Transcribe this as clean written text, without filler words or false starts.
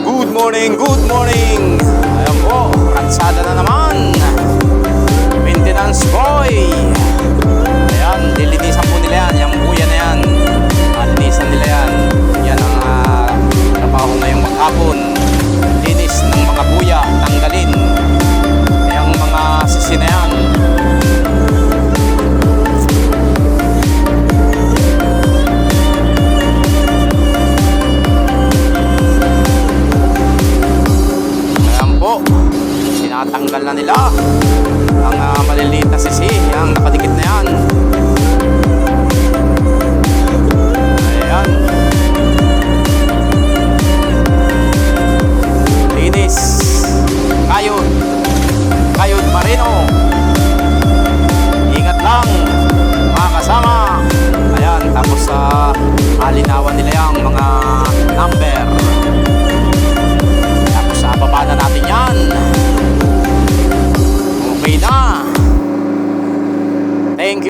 Good morning, good morning. Ayan po, pransada na naman. Maintenance boy. Ayan, lilinisan po nila yan. Yung buya na yan, linisan nila yan. Yan ang trabaho ngayong maghapon. Linis ng mga buya, tanggalin yung mga sisi na yan. Tinatanggal na nila ang maliliit na sisi, yung nakadikit na yan. Ayan, linis, kayod marino. Ingat lang mga kasama. Ayan, tapos alinawan nila yung mga number. Tapos baba na natin yan. Okay na.